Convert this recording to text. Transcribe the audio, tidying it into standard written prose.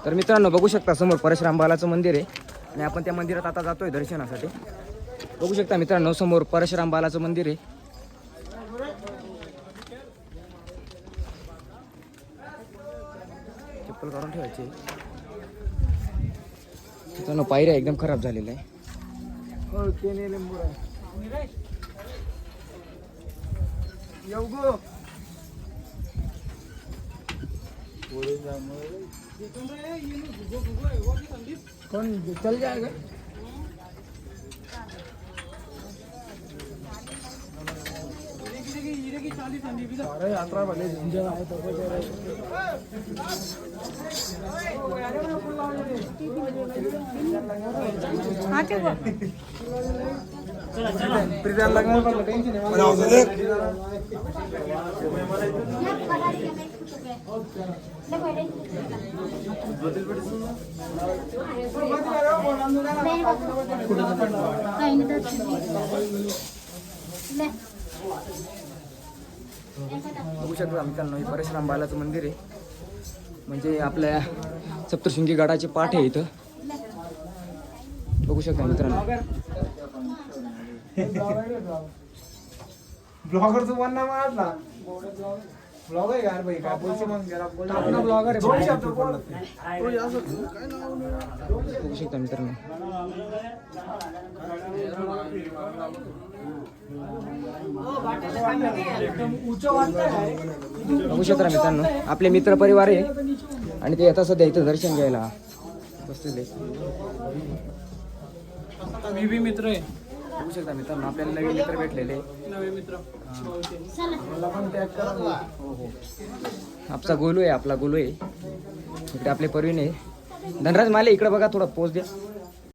तर मित्रांनो बघू शकता समोर परशुराम बालाचं मंदिर आहे आणि आपण त्या मंदिरात आता जातोय दर्शनासाठी. बघू शकता मित्रांनो समोर परशुराम बालाचं मंदिर आहे. चप्पल काढून ठेवायची. मित्रांनो पायऱ्या एकदम खराब झालेल्या आहे. कौन चल जाएगा? अरे यात्रा वाले झंझट आए तो लगना बघू शकता मित्रांनो हे परशुराम बालाचं मंदिर आहे. म्हणजे आपल्या सप्तशृंगी गडाचे पाठ आहे इथं. बघू शकता मित्रांनो. ब्लॉगरचं वन नाव आला ब्लॉगर यार भाई काय बोलतो मग जरा अपना ब्लॉगर आहे बघू शकता मित्रांनो. बघू शकता मित्रांनो आपले मित्र परिवार आहे आणि ते आता सध्या इथं दर्शन घ्यायला बसलेले. मी बी मित्र आहे. बघू शकता मित्रांनो आपल्याला नवीन मित्र भेटलेले. नवे मित्र मला पण टॅग करा. हो हो आपला गोलू आहे. इकडे आपले परवीन आहे. धनराज माले इकडे बघा थोडा पोच द्या.